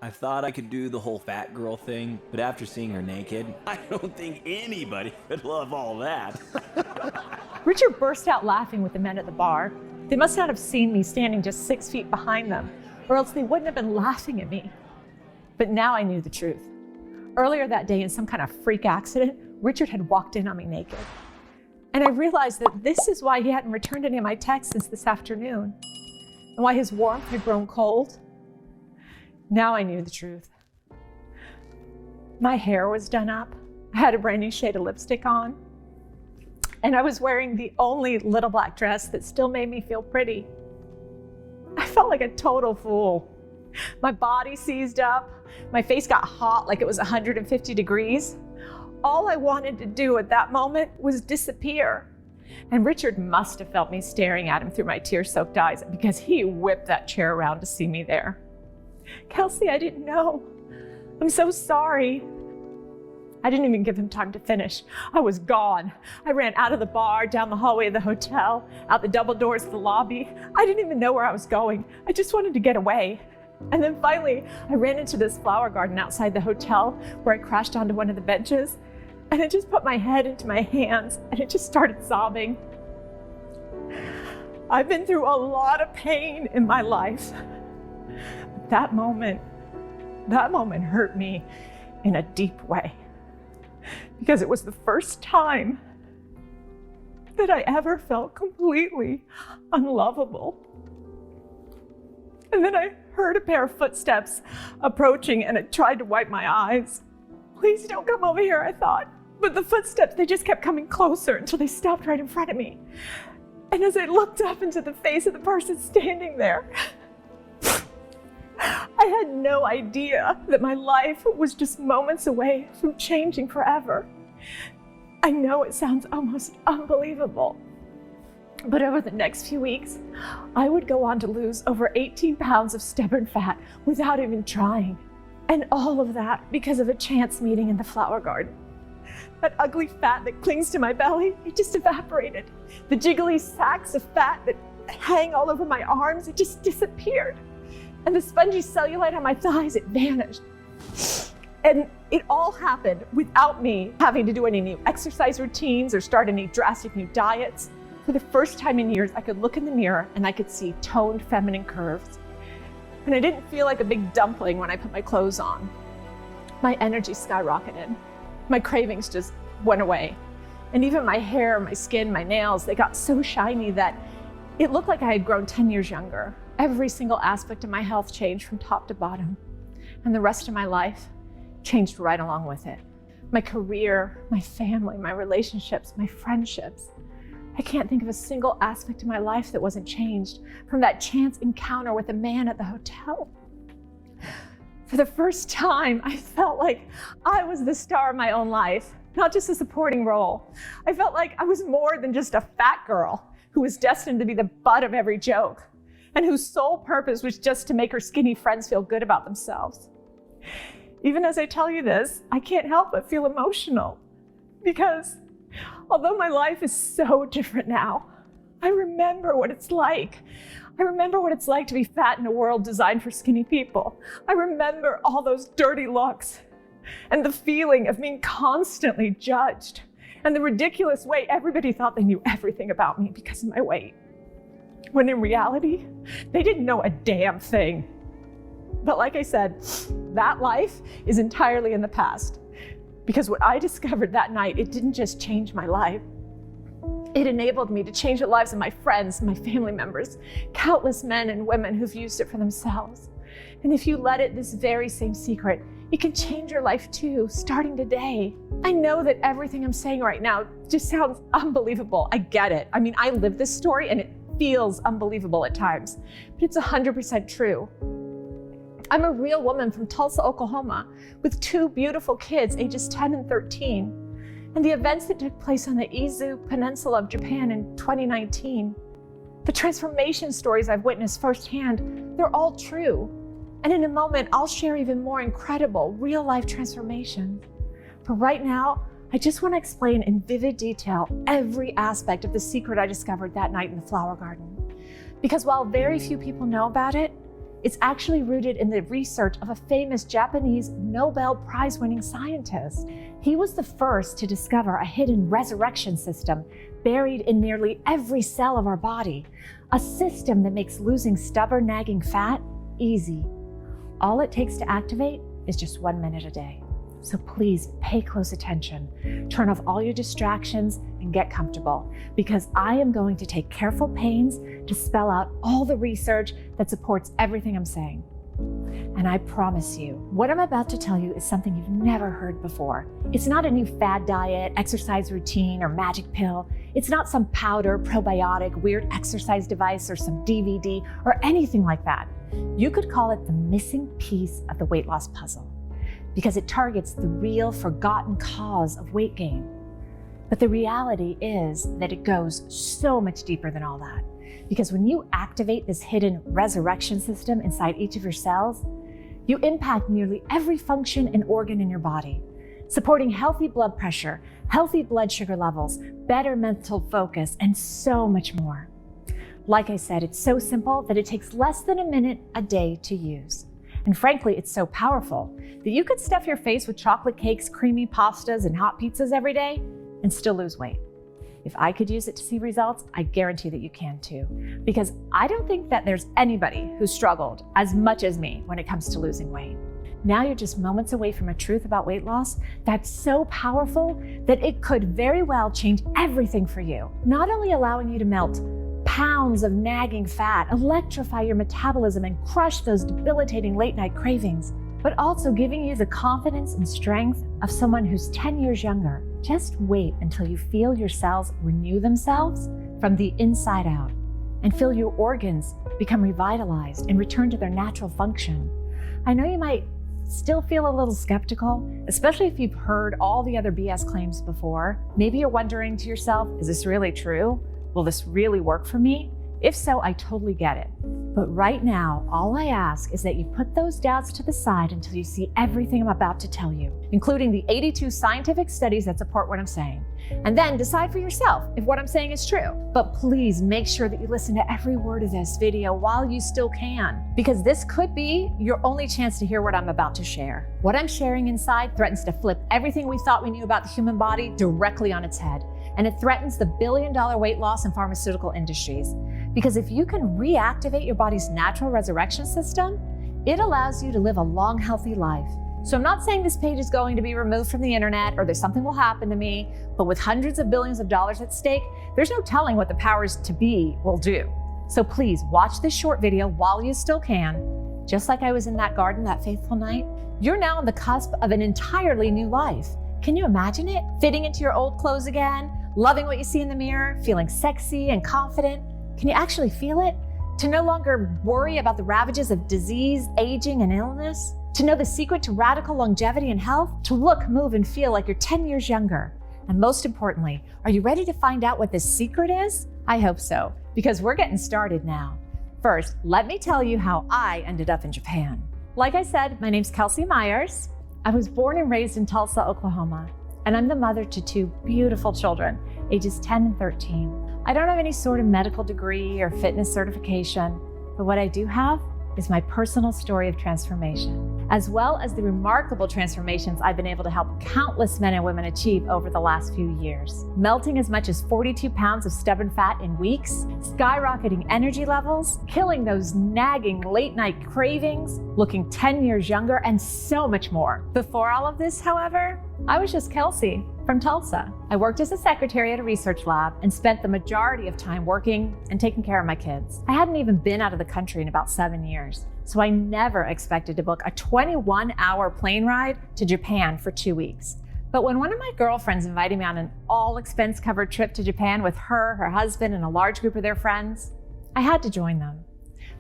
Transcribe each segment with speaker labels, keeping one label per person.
Speaker 1: I thought I could do the whole fat girl thing, but after seeing her naked, I don't think anybody could love all that.
Speaker 2: Richard burst out laughing with the men at the bar. They must not have seen me standing just 6 feet behind them, or else they wouldn't have been laughing at me. But now I knew the truth. Earlier that day, in some kind of freak accident, Richard had walked in on me naked. And I realized that this is why he hadn't returned any of my texts since this afternoon, and why his warmth had grown cold. Now I knew the truth. My hair was done up. I had a brand new shade of lipstick on. And I was wearing the only little black dress that still made me feel pretty. I felt like a total fool. My body seized up. My face got hot like it was 150 degrees. All I wanted to do at that moment was disappear. And Richard must have felt me staring at him through my tear-soaked eyes, because he whipped that chair around to see me there. Kelsey, I didn't know. I'm so sorry. I didn't even give him time to finish. I was gone. I ran out of the bar, down the hallway of the hotel, out the double doors of the lobby. I didn't even know where I was going. I just wanted to get away. And then finally, I ran into this flower garden outside the hotel where I crashed onto one of the benches. And I just put my head into my hands and it just started sobbing. I've been through a lot of pain in my life. That moment hurt me in a deep way, because it was the first time that I ever felt completely unlovable. And then I heard a pair of footsteps approaching, and I tried to wipe my eyes. Please don't come over here, I thought. But the footsteps, they just kept coming closer until they stopped right in front of me. And as I looked up into the face of the person standing there, I had no idea that my life was just moments away from changing forever. I know it sounds almost unbelievable, but over the next few weeks, I would go on to lose over 18 pounds of stubborn fat without even trying. And all of that because of a chance meeting in the flower garden. That ugly fat that clings to my belly, it just evaporated. The jiggly sacks of fat that hang all over my arms, it just disappeared. And the spongy cellulite on my thighs, it vanished. And it all happened without me having to do any new exercise routines or start any drastic new diets. For the first time in years, I could look in the mirror and I could see toned feminine curves. And I didn't feel like a big dumpling when I put my clothes on. My energy skyrocketed. My cravings just went away. And even my hair, my skin, my nails, they got so shiny that it looked like I had grown 10 years younger. Every single aspect of my health changed from top to bottom. And the rest of my life changed right along with it. My career, my family, my relationships, my friendships. I can't think of a single aspect of my life that wasn't changed from that chance encounter with a man at the hotel. For the first time, I felt like I was the star of my own life, not just a supporting role. I felt like I was more than just a fat girl who was destined to be the butt of every joke, and whose sole purpose was just to make her skinny friends feel good about themselves. Even as I tell you this, I can't help but feel emotional, because although my life is so different now, I remember what it's like. I remember what it's like to be fat in a world designed for skinny people. I remember all those dirty looks and the feeling of being constantly judged and the ridiculous way everybody thought they knew everything about me because of my weight. When in reality, they didn't know a damn thing. But like I said, that life is entirely in the past, because what I discovered that night, it didn't just change my life. It enabled me to change the lives of my friends, my family members, countless men and women who've used it for themselves. And if you let it, this very same secret, it can change your life too, starting today. I know that everything I'm saying right now just sounds unbelievable. I get it. I mean, I live this story and it feels unbelievable at times, but it's 100% true. I'm a real woman from Tulsa, Oklahoma, with 2 beautiful kids, ages 10 and 13. And the events that took place on the Izu Peninsula of Japan in 2019, the transformation stories I've witnessed firsthand, they're all true. And in a moment, I'll share even more incredible real-life transformations. But right now, I just want to explain in vivid detail every aspect of the secret I discovered that night in the flower garden. Because while very few people know about it, It's actually rooted in the research of a famous Japanese Nobel Prize-winning scientist. He was the first to discover a hidden resurrection system buried in nearly every cell of our body, a system that makes losing stubborn, nagging fat easy. All it takes to activate is just 1 minute a day. So please pay close attention, turn off all your distractions, and get comfortable, because I am going to take careful pains to spell out all the research that supports everything I'm saying. And I promise you, what I'm about to tell you is something you've never heard before. It's not a new fad diet, exercise routine, or magic pill. It's not some powder, probiotic, weird exercise device, or some DVD, or anything like that. You could call it the missing piece of the weight loss puzzle, because it targets the real forgotten cause of weight gain. But the reality is that it goes so much deeper than all that. Because when you activate this hidden resurrection system inside each of your cells, you impact nearly every function and organ in your body, supporting healthy blood pressure, healthy blood sugar levels, better mental focus, and so much more. Like I said, it's so simple that it takes less than a minute a day to use. And frankly, it's so powerful that you could stuff your face with chocolate cakes, creamy pastas, and hot pizzas every day and still lose weight. If I could use it to see results, I guarantee that you can too. Because I don't think that there's anybody who struggled as much as me when it comes to losing weight. Now you're just moments away from a truth about weight loss that's so powerful that it could very well change everything for you. Not only allowing you to melt pounds of nagging fat, electrify your metabolism, and crush those debilitating late-night cravings, but also giving you the confidence and strength of someone who's 10 years younger. Just wait until you feel your cells renew themselves from the inside out and feel your organs become revitalized and return to their natural function. I know you might still feel a little skeptical, especially if you've heard all the other BS claims before. Maybe you're wondering to yourself, is this really true? Will this really work for me? If so, I totally get it. But right now, all I ask is that you put those doubts to the side until you see everything I'm about to tell you, including the 82 scientific studies that support what I'm saying. And then decide for yourself if what I'm saying is true. But please make sure that you listen to every word of this video while you still can, because this could be your only chance to hear what I'm about to share. What I'm sharing inside threatens to flip everything we thought we knew about the human body directly on its head. And it threatens the billion-dollar weight loss and pharmaceutical industries. Because if you can reactivate your body's natural resurrection system, it allows you to live a long, healthy life. So I'm not saying this page is going to be removed from the internet or that something will happen to me, but with hundreds of billions of dollars at stake, there's no telling what the powers to be will do. So please watch this short video while you still can. Just like I was in that garden that fateful night, you're now on the cusp of an entirely new life. Can you imagine it? Fitting into your old clothes again, loving what you see in the mirror, feeling sexy and confident. Can you actually feel it? To no longer worry about the ravages of disease, aging, and illness? To know the secret to radical longevity and health? To look, move, and feel like you're 10 years younger? And most importantly, are you ready to find out what this secret is? I hope so, because we're getting started now. First, let me tell you how I ended up in Japan. Like I said, my name's Kelsey Myers. I was born and raised in Tulsa, Oklahoma, and I'm the mother to two beautiful children, ages 10 and 13. I don't have any sort of medical degree or fitness certification, but what I do have is my personal story of transformation, as well as the remarkable transformations I've been able to help countless men and women achieve over the last few years. Melting as much as 42 pounds of stubborn fat in weeks, skyrocketing energy levels, killing those nagging late-night cravings, looking 10 years younger, and so much more. Before all of this, however, I was just Kelsey from Tulsa. I worked as a secretary at a research lab and spent the majority of time working and taking care of my kids. I hadn't even been out of the country in about 7 years, so I never expected to book a 21-hour plane ride to Japan for 2 weeks. But when one of my girlfriends invited me on an all-expense-covered trip to Japan with her husband, and a large group of their friends, I had to join them.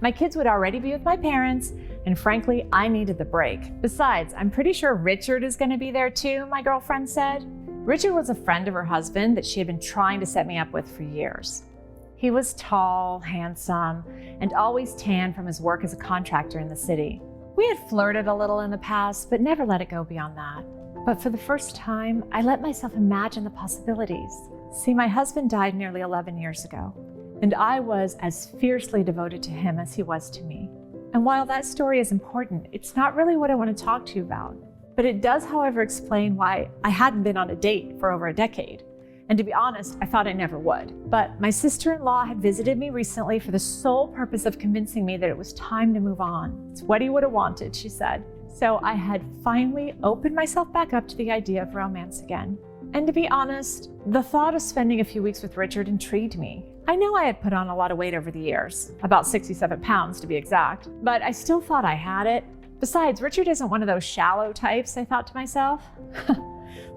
Speaker 2: My kids would already be with my parents, and frankly, I needed the break. Besides, I'm pretty sure Richard is going to be there too, my girlfriend said. Richard was a friend of her husband that she had been trying to set me up with for years. He was tall, handsome, and always tan from his work as a contractor in the city. We had flirted a little in the past, but never let it go beyond that. But for the first time, I let myself imagine the possibilities. See, my husband died nearly 11 years ago, and I was as fiercely devoted to him as he was to me. And while that story is important, it's not really what I want to talk to you about. But it does, however, explain why I hadn't been on a date for over a decade. And to be honest, I thought I never would. But my sister-in-law had visited me recently for the sole purpose of convincing me that it was time to move on. It's what he would have wanted, she said. So I had finally opened myself back up to the idea of romance again. And to be honest, the thought of spending a few weeks with Richard intrigued me. I know I had put on a lot of weight over the years, about 67 pounds to be exact, but I still thought I had it. Besides, Richard isn't one of those shallow types, I thought to myself.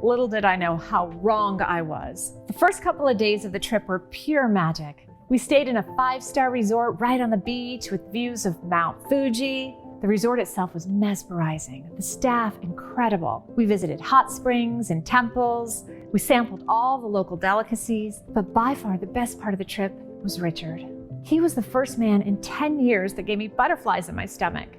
Speaker 2: Little did I know how wrong I was. The first couple of days of the trip were pure magic. We stayed in a 5-star resort right on the beach with views of Mount Fuji. The resort itself was mesmerizing, the staff incredible. We visited hot springs and temples. We sampled all the local delicacies, but by far the best part of the trip was Richard. He was the first man in 10 years that gave me butterflies in my stomach.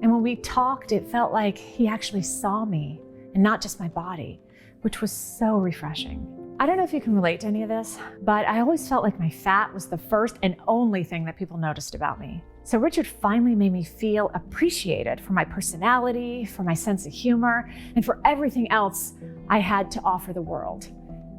Speaker 2: And when we talked, it felt like he actually saw me and not just my body, which was so refreshing. I don't know if you can relate to any of this, but I always felt like my fat was the first and only thing that people noticed about me. So Richard finally made me feel appreciated for my personality, for my sense of humor, and for everything else I had to offer the world.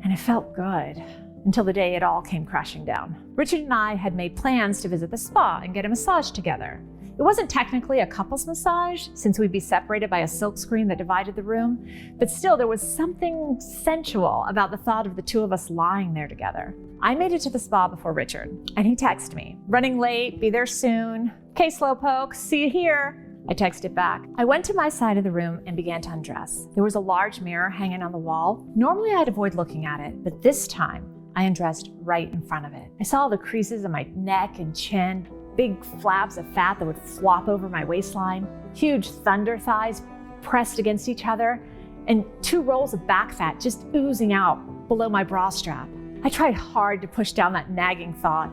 Speaker 2: And it felt good until the day it all came crashing down. Richard and I had made plans to visit the spa and get a massage together. It wasn't technically a couple's massage, since we'd be separated by a silk screen that divided the room, but still there was something sensual about the thought of the two of us lying there together. I made it to the spa before Richard, and he texted me, "Running late, be there soon. Okay, slowpoke, see you here." I texted back. I went to my side of the room and began to undress. There was a large mirror hanging on the wall. Normally I'd avoid looking at it, but this time I undressed right in front of it. I saw the creases in my neck and chin, big flabs of fat that would flop over my waistline, huge thunder thighs pressed against each other, and 2 rolls of back fat just oozing out below my bra strap. I tried hard to push down that nagging thought.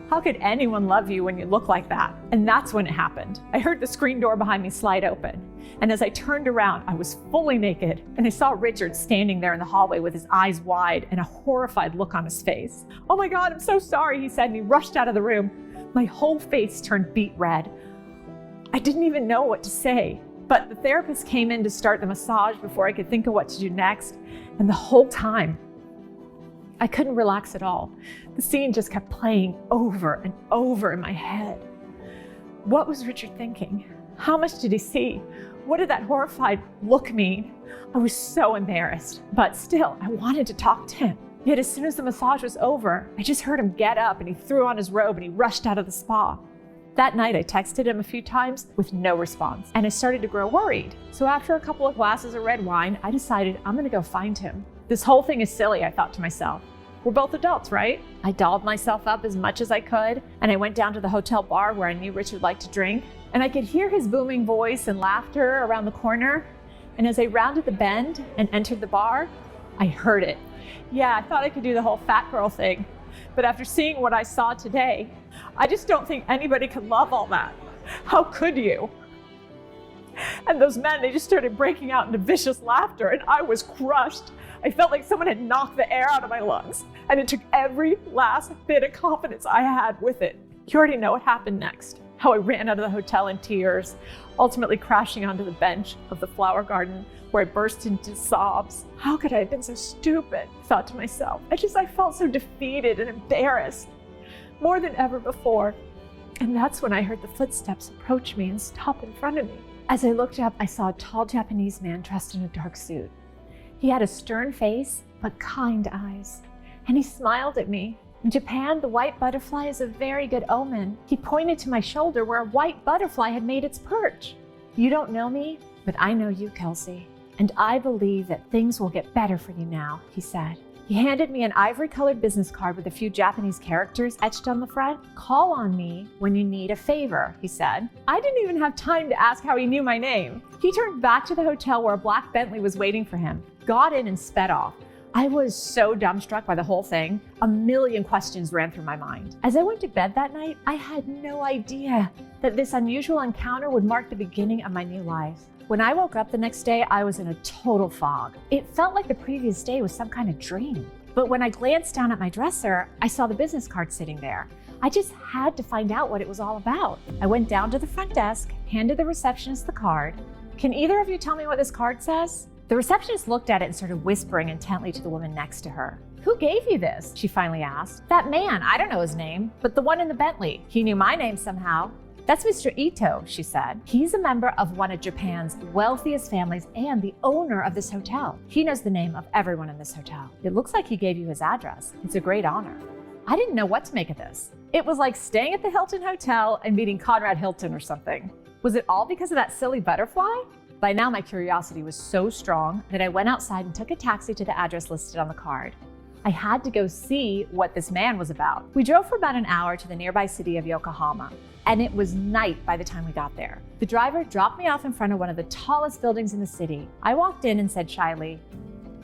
Speaker 2: How could anyone love you when you look like that? And that's when it happened. I heard the screen door behind me slide open. And as I turned around, I was fully naked, and I saw Richard standing there in the hallway with his eyes wide and a horrified look on his face. "Oh my God, I'm so sorry," he said, and he rushed out of the room. My whole face turned beet red. I didn't even know what to say, but the therapist came in to start the massage before I could think of what to do next. And the whole time, I couldn't relax at all. The scene just kept playing over and over in my head. What was Richard thinking? How much did he see? What did that horrified look mean? I was so embarrassed, but still, I wanted to talk to him. Yet as soon as the massage was over, I just heard him get up and he threw on his robe and he rushed out of the spa. That night, I texted him a few times with no response, and I started to grow worried. So after a couple of glasses of red wine, I decided I'm gonna go find him. This whole thing is silly, I thought to myself. We're both adults, right? I dolled myself up as much as I could, and I went down to the hotel bar where I knew Richard liked to drink, and I could hear his booming voice and laughter around the corner. And as I rounded the bend and entered the bar, I heard it. Yeah, I thought I could do the whole fat girl thing, but after seeing what I saw today, I just don't think anybody could love all that. How could you? And those men, they just started breaking out into vicious laughter, and I was crushed. I felt like someone had knocked the air out of my lungs, and it took every last bit of confidence I had with it. You already know what happened next. How I ran out of the hotel in tears, ultimately crashing onto the bench of the flower garden where I burst into sobs. How could I have been so stupid? I thought to myself. I felt so defeated and embarrassed, more than ever before. And that's when I heard the footsteps approach me and stop in front of me. As I looked up, I saw a tall Japanese man dressed in a dark suit. He had a stern face, but kind eyes, and he smiled at me. In Japan, the white butterfly is a very good omen. He pointed to my shoulder where a white butterfly had made its perch. You don't know me, but I know you, Kelsey. And I believe that things will get better for you now, he said. He handed me an ivory-colored business card with a few Japanese characters etched on the front. Call on me when you need a favor, he said. I didn't even have time to ask how he knew my name. He turned back to the hotel where a black Bentley was waiting for him, got in and sped off. I was so dumbstruck by the whole thing. A million questions ran through my mind. As I went to bed that night, I had no idea that this unusual encounter would mark the beginning of my new life. When I woke up the next day, I was in a total fog. It felt like the previous day was some kind of dream. But when I glanced down at my dresser, I saw the business card sitting there. I just had to find out what it was all about. I went down to the front desk, handed the receptionist the card. Can either of you tell me what this card says? The receptionist looked at it and started whispering intently to the woman next to her. Who gave you this? She finally asked. That man, I don't know his name, but the one in the Bentley. He knew my name somehow. That's Mr. Ito, she said. He's a member of one of Japan's wealthiest families and the owner of this hotel. He knows the name of everyone in this hotel. It looks like he gave you his address. It's a great honor. I didn't know what to make of this. It was like staying at the Hilton Hotel and meeting Conrad Hilton or something. Was it all because of that silly butterfly? By now, my curiosity was so strong that I went outside and took a taxi to the address listed on the card. I had to go see what this man was about. We drove for about an hour to the nearby city of Yokohama, and it was night by the time we got there. The driver dropped me off in front of one of the tallest buildings in the city. I walked in and said shyly,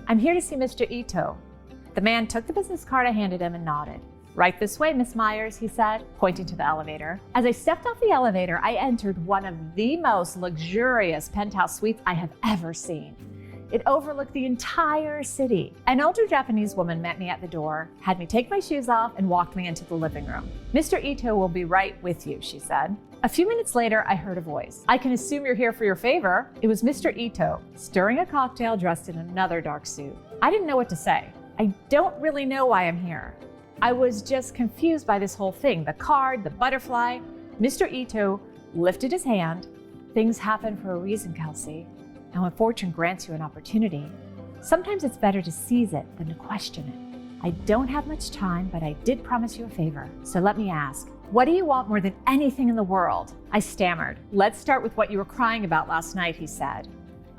Speaker 2: "I'm here to see Mr. Ito." The man took the business card I handed him and nodded. "Right this way, Miss Myers," he said, pointing to the elevator. As I stepped off the elevator, I entered one of the most luxurious penthouse suites I have ever seen. It overlooked the entire city. An older Japanese woman met me at the door, had me take my shoes off, and walked me into the living room. "Mr. Ito will be right with you," she said. A few minutes later, I heard a voice. "I can assume you're here for your favor." It was Mr. Ito, stirring a cocktail dressed in another dark suit. I didn't know what to say. I don't really know why I'm here. I was just confused by this whole thing, the card, the butterfly. Mr. Ito lifted his hand. "Things happen for a reason, Kelsey. And when fortune grants you an opportunity, sometimes it's better to seize it than to question it. I don't have much time, but I did promise you a favor. So let me ask, what do you want more than anything in the world?" I stammered. "Let's start with what you were crying about last night," he said.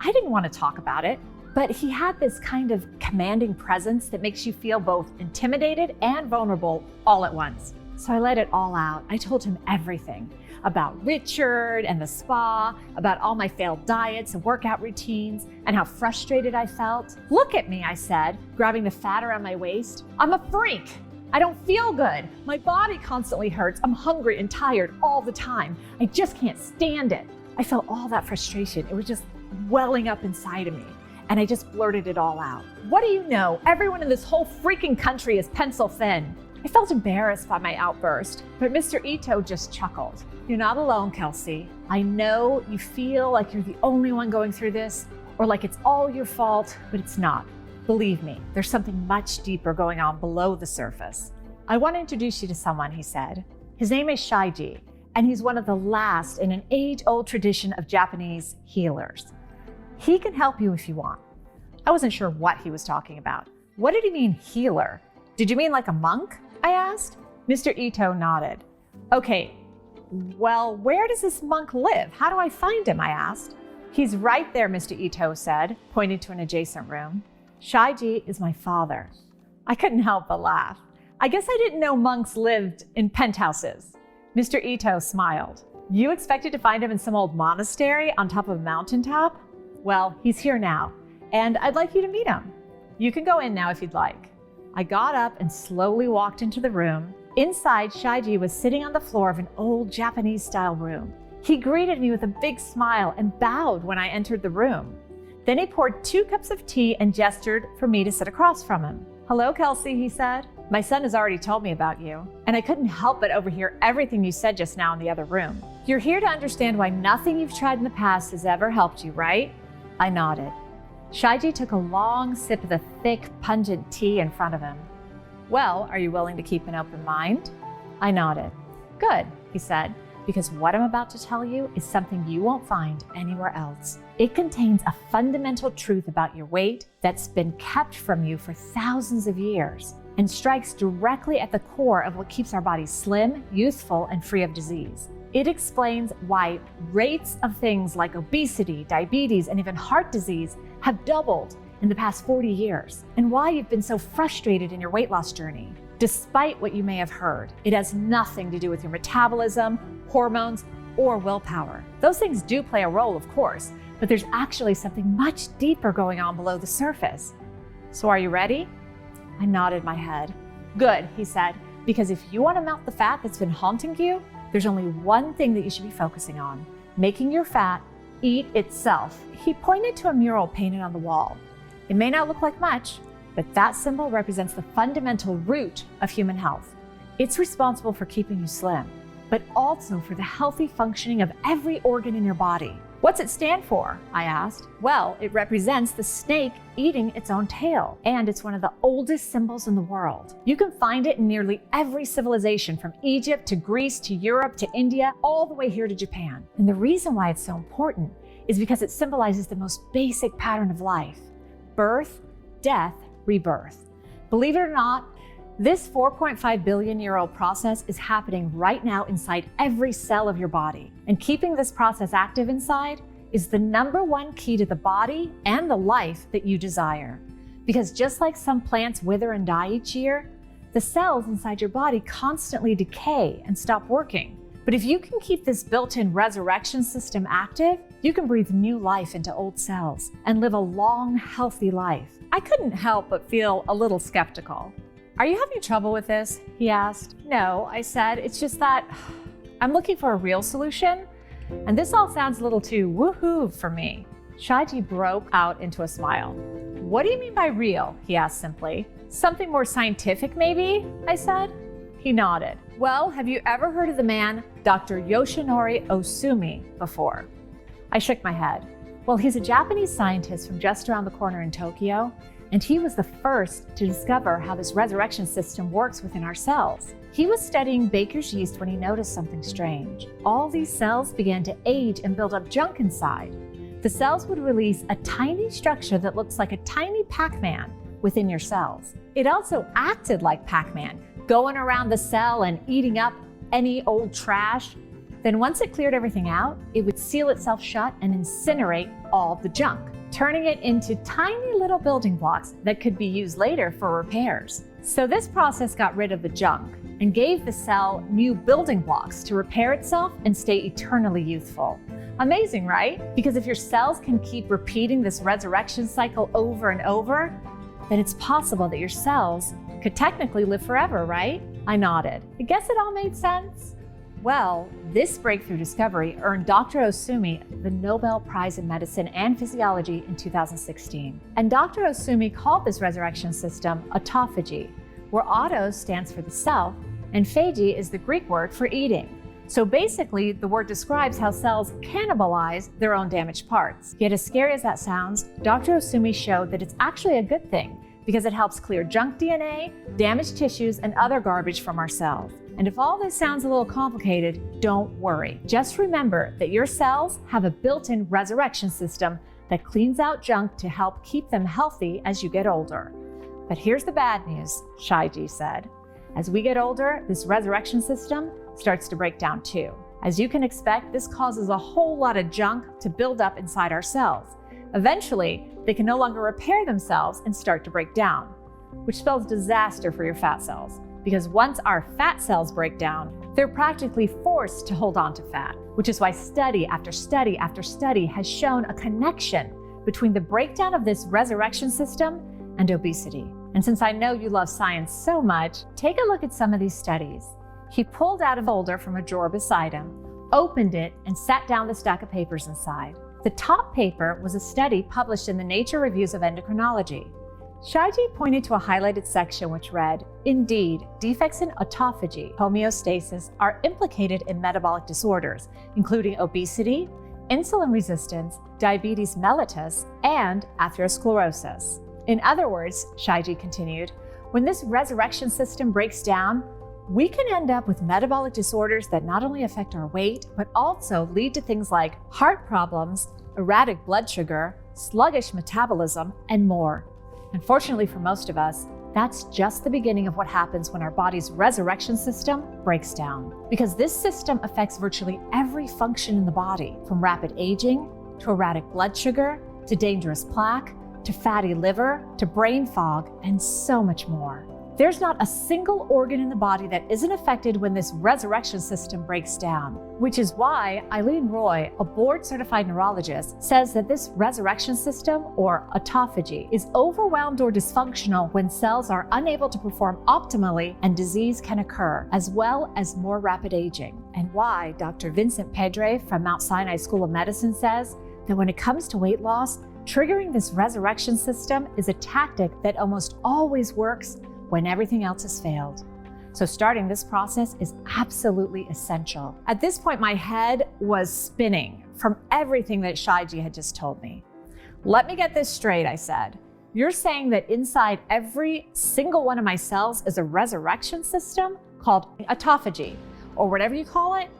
Speaker 2: I didn't want to talk about it, but he had this kind of commanding presence that makes you feel both intimidated and vulnerable all at once. So I let it all out. I told him everything. About Richard and the spa, about all my failed diets and workout routines, and how frustrated I felt. "Look at me," I said, grabbing the fat around my waist. "I'm a freak. I don't feel good. My body constantly hurts. I'm hungry and tired all the time. I just can't stand it." I felt all that frustration. It was just welling up inside of me. And I just blurted it all out. "What do you know? Everyone in this whole freaking country is pencil thin." I felt embarrassed by my outburst, but Mr. Ito just chuckled. "You're not alone, Kelsey. I know you feel like you're the only one going through this, or like it's all your fault, but it's not. Believe me, there's something much deeper going on below the surface. I want to introduce you to someone," he said. "His name is Shaiji, and he's one of the last in an age-old tradition of Japanese healers. He can help you if you want." I wasn't sure what he was talking about. "What did he mean, healer? Did you mean like a monk?" I asked. Mr. Ito nodded. "Okay, well, where does this monk live? How do I find him?" I asked. "He's right there," Mr. Ito said, pointing to an adjacent room. "Shaiji is my father." I couldn't help but laugh. I guess I didn't know monks lived in penthouses. Mr. Ito smiled. "You expected to find him in some old monastery on top of a mountaintop? Well, he's here now, and I'd like you to meet him. You can go in now if you'd like." I got up and slowly walked into the room. Inside, Shaiji was sitting on the floor of an old Japanese-style room. He greeted me with a big smile and bowed when I entered the room. Then he poured 2 cups of tea and gestured for me to sit across from him. "Hello, Kelsey," he said. "My son has already told me about you, and I couldn't help but overhear everything you said just now in the other room. You're here to understand why nothing you've tried in the past has ever helped you, right?" I nodded. Shaiji took a long sip of the thick, pungent tea in front of him. "Well, are you willing to keep an open mind?" I nodded. "Good," he said, "because what I'm about to tell you is something you won't find anywhere else. It contains a fundamental truth about your weight that's been kept from you for thousands of years and strikes directly at the core of what keeps our bodies slim, youthful, and free of disease. It explains why rates of things like obesity, diabetes, and even heart disease have doubled in the past 40 years, and why you've been so frustrated in your weight loss journey. Despite what you may have heard, it has nothing to do with your metabolism, hormones, or willpower. Those things do play a role, of course, but there's actually something much deeper going on below the surface. So are you ready?" I nodded my head. "Good," he said, "because if you want to melt the fat that's been haunting you, there's only one thing that you should be focusing on: making your fat eat itself." He pointed to a mural painted on the wall. It may not look like much, but that symbol represents the fundamental root of human health. It's responsible for keeping you slim, but also for the healthy functioning of every organ in your body. What's it stand for? I asked. Well, it represents the snake eating its own tail, and it's one of the oldest symbols in the world. You can find it in nearly every civilization, from Egypt to Greece to Europe to India, all the way here to Japan. And the reason why it's so important is because it symbolizes the most basic pattern of life: birth, death, rebirth. Believe it or not, this 4.5 billion year old process is happening right now inside every cell of your body. And keeping this process active inside is the #1 key to the body and the life that you desire. Because just like some plants wither and die each year, the cells inside your body constantly decay and stop working. But if you can keep this built-in resurrection system active, you can breathe new life into old cells and live a long, healthy life. I couldn't help but feel a little skeptical. Are you having trouble with this? He asked. No, I said, it's just that I'm looking for a real solution, and this all sounds a little too woohoo for me. Shaiji broke out into a smile. What do you mean by real? He asked simply. Something more scientific, maybe? I said. He nodded. Well, have you ever heard of the man, Dr. Yoshinori Osumi, before? I shook my head. Well, he's a Japanese scientist from just around the corner in Tokyo, and he was the first to discover how this resurrection system works within our cells. He was studying baker's yeast when he noticed something strange. All these cells began to age and build up junk inside. The cells would release a tiny structure that looks like a tiny Pac-Man within your cells. It also acted like Pac-Man, going around the cell and eating up any old trash. Then once it cleared everything out, it would seal itself shut and incinerate all the junk, turning it into tiny little building blocks that could be used later for repairs. So this process got rid of the junk and gave the cell new building blocks to repair itself and stay eternally youthful. Amazing, right? Because if your cells can keep repeating this resurrection cycle over and over, then it's possible that your cells could technically live forever, right? I nodded. I guess it all made sense. Well, this breakthrough discovery earned Dr. Osumi the Nobel Prize in Medicine and Physiology in 2016. And Dr. Osumi called this resurrection system autophagy, where auto stands for the self, and phagy is the Greek word for eating. So basically, the word describes how cells cannibalize their own damaged parts. Yet as scary as that sounds, Dr. Osumi showed that it's actually a good thing, because it helps clear junk DNA, damaged tissues, and other garbage from our cells. And if all this sounds a little complicated, don't worry. Just remember that your cells have a built-in resurrection system that cleans out junk to help keep them healthy as you get older. But here's the bad news, Shaiji said. As we get older, this resurrection system starts to break down too. As you can expect, this causes a whole lot of junk to build up inside our cells. Eventually, they can no longer repair themselves and start to break down, which spells disaster for your fat cells. Because once our fat cells break down, they're practically forced to hold on to fat, which is why study after study after study has shown a connection between the breakdown of this resurrection system and obesity. And since I know you love science so much, take a look at some of these studies. He pulled out a folder from a drawer beside him, opened it, and sat down the stack of papers inside. The top paper was a study published in the Nature Reviews of Endocrinology. Shaiji pointed to a highlighted section which read, "Indeed, defects in autophagy, homeostasis, are implicated in metabolic disorders, including obesity, insulin resistance, diabetes mellitus, and atherosclerosis." In other words, Shaiji continued, when this resurrection system breaks down, we can end up with metabolic disorders that not only affect our weight, but also lead to things like heart problems, erratic blood sugar, sluggish metabolism, and more. Unfortunately for most of us, that's just the beginning of what happens when our body's resurrection system breaks down. Because this system affects virtually every function in the body, from rapid aging, to erratic blood sugar, to dangerous plaque, to fatty liver, to brain fog, and so much more. There's not a single organ in the body that isn't affected when this resurrection system breaks down, which is why Eileen Roy, a board-certified neurologist, says that this resurrection system, or autophagy, is overwhelmed or dysfunctional when cells are unable to perform optimally and disease can occur, as well as more rapid aging. And why Dr. Vincent Pedre from Mount Sinai School of Medicine says that when it comes to weight loss, triggering this resurrection system is a tactic that almost always works when everything else has failed. So starting this process is absolutely essential. At this point, my head was spinning from everything that Shaiji had just told me. Let me get this straight, I said. You're saying that inside every single one of my cells is a resurrection system called autophagy, or whatever you call it?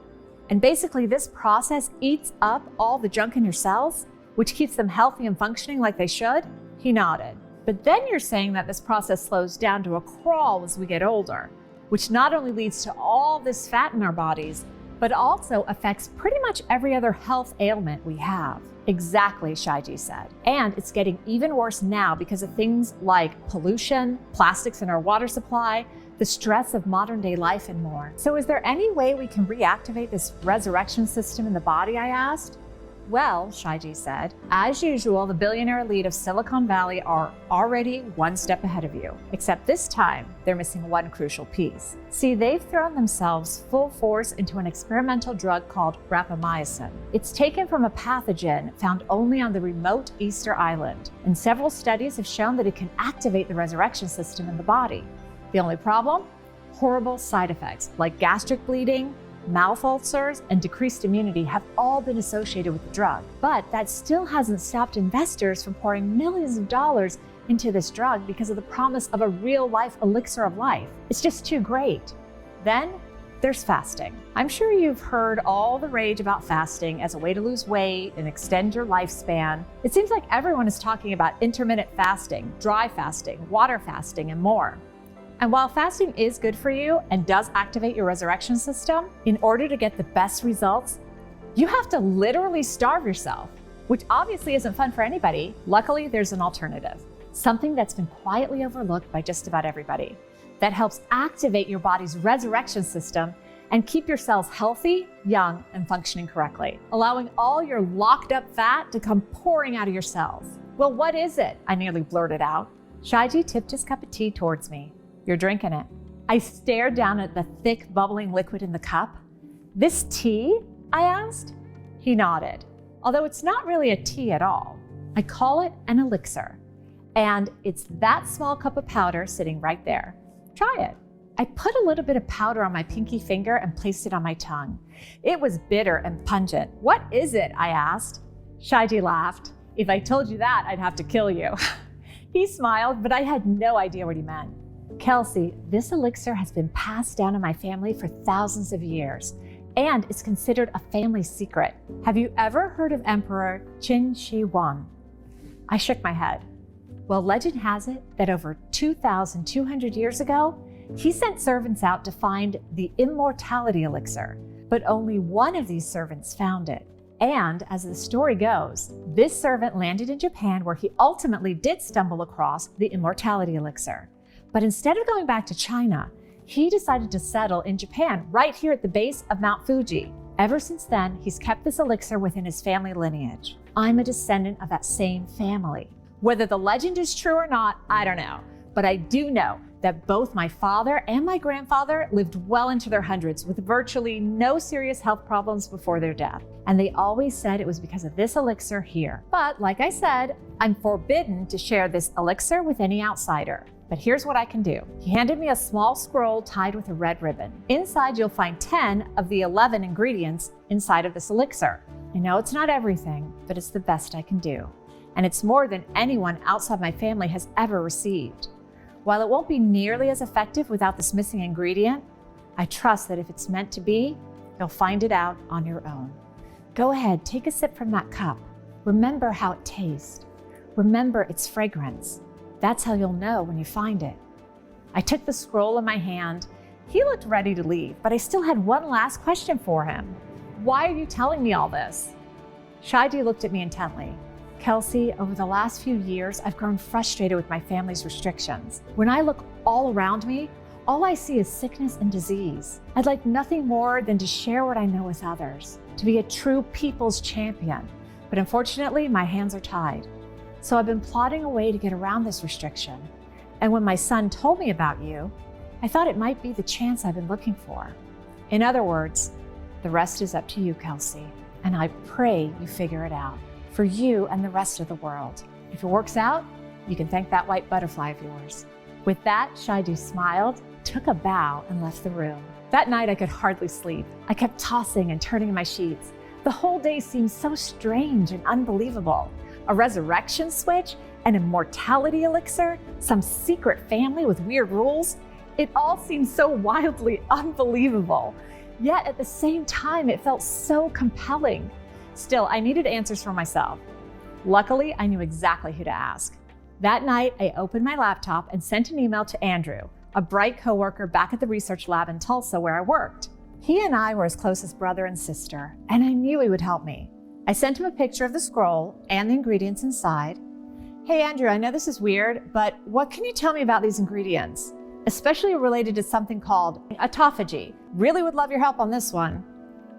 Speaker 2: And basically this process eats up all the junk in your cells, which keeps them healthy and functioning like they should? He nodded. But then you're saying that this process slows down to a crawl as we get older, which not only leads to all this fat in our bodies, but also affects pretty much every other health ailment we have. Exactly, Shaiji said. And it's getting even worse now because of things like pollution, plastics in our water supply, the stress of modern day life, and more. So is there any way we can reactivate this resurrection system in the body, I asked? Well, Shaiji said, as usual, the billionaire elite of Silicon Valley are already one step ahead of you. Except this time, they're missing one crucial piece. See, they've thrown themselves full force into an experimental drug called rapamycin. It's taken from a pathogen found only on the remote Easter Island, and several studies have shown that it can activate the resurrection system in the body. The only problem? Horrible side effects like gastric bleeding, mouth ulcers, and decreased immunity have all been associated with the drug. But that still hasn't stopped investors from pouring millions of dollars into this drug because of the promise of a real-life elixir of life. It's just too great. Then there's fasting. I'm sure you've heard all the rage about fasting as a way to lose weight and extend your lifespan. It seems like everyone is talking about intermittent fasting, dry fasting, water fasting, and more. And while fasting is good for you and does activate your resurrection system, in order to get the best results, you have to literally starve yourself, which obviously isn't fun for anybody. Luckily, there's an alternative, something that's been quietly overlooked by just about everybody, that helps activate your body's resurrection system and keep your cells healthy, young, and functioning correctly, allowing all your locked up fat to come pouring out of your cells. Well, what is it? I nearly blurted out. Shaiji tipped his cup of tea towards me. You're drinking it. I stared down at the thick, bubbling liquid in the cup. This tea? I asked. He nodded, although it's not really a tea at all. I call it an elixir, and it's that small cup of powder sitting right there. Try it. I put a little bit of powder on my pinky finger and placed it on my tongue. It was bitter and pungent. What is it? I asked. Shaiji laughed. If I told you that, I'd have to kill you. He smiled, but I had no idea what he meant. Kelsey, this elixir has been passed down in my family for thousands of years, and it's considered a family secret. Have you ever heard of Emperor Qin Shi Huang? I shook my head. Well, legend has it that over 2,200 years ago, he sent servants out to find the immortality elixir, but only one of these servants found it. And as the story goes, this servant landed in Japan where he ultimately did stumble across the immortality elixir. But instead of going back to China, he decided to settle in Japan, right here at the base of Mount Fuji. Ever since then, he's kept this elixir within his family lineage. I'm a descendant of that same family. Whether the legend is true or not, I don't know. But I do know that both my father and my grandfather lived well into their hundreds with virtually no serious health problems before their death. And they always said it was because of this elixir here. But like I said, I'm forbidden to share this elixir with any outsider. But here's what I can do. He handed me a small scroll tied with a red ribbon. Inside, you'll find 10 of the 11 ingredients inside of this elixir. I know it's not everything, but it's the best I can do. And it's more than anyone outside my family has ever received. While it won't be nearly as effective without this missing ingredient, I trust that if it's meant to be, you'll find it out on your own. Go ahead, take a sip from that cup. Remember how it tastes. Remember its fragrance. That's how you'll know when you find it. I took the scroll in my hand. He looked ready to leave, but I still had one last question for him. Why are you telling me all this? Shaiji looked at me intently. Kelsey, over the last few years, I've grown frustrated with my family's restrictions. When I look all around me, all I see is sickness and disease. I'd like nothing more than to share what I know with others, to be a true people's champion. But unfortunately, my hands are tied. So I've been plotting a way to get around this restriction. And when my son told me about you, I thought it might be the chance I've been looking for. In other words, the rest is up to you, Kelsey. And I pray you figure it out for you and the rest of the world. If it works out, you can thank that white butterfly of yours. With that, Shaiji smiled, took a bow and left the room. That night I could hardly sleep. I kept tossing and turning in my sheets. The whole day seemed so strange and unbelievable. A resurrection switch, an immortality elixir, some secret family with weird rules. It all seemed so wildly unbelievable. Yet at the same time, it felt so compelling. Still, I needed answers for myself. Luckily, I knew exactly who to ask. That night, I opened my laptop and sent an email to Andrew, a bright coworker back at the research lab in Tulsa where I worked. He and I were as close as brother and sister, and I knew he would help me. I sent him a picture of the scroll and the ingredients inside. Hey Andrew, I know this is weird, but what can you tell me about these ingredients? Especially related to something called autophagy. Really would love your help on this one.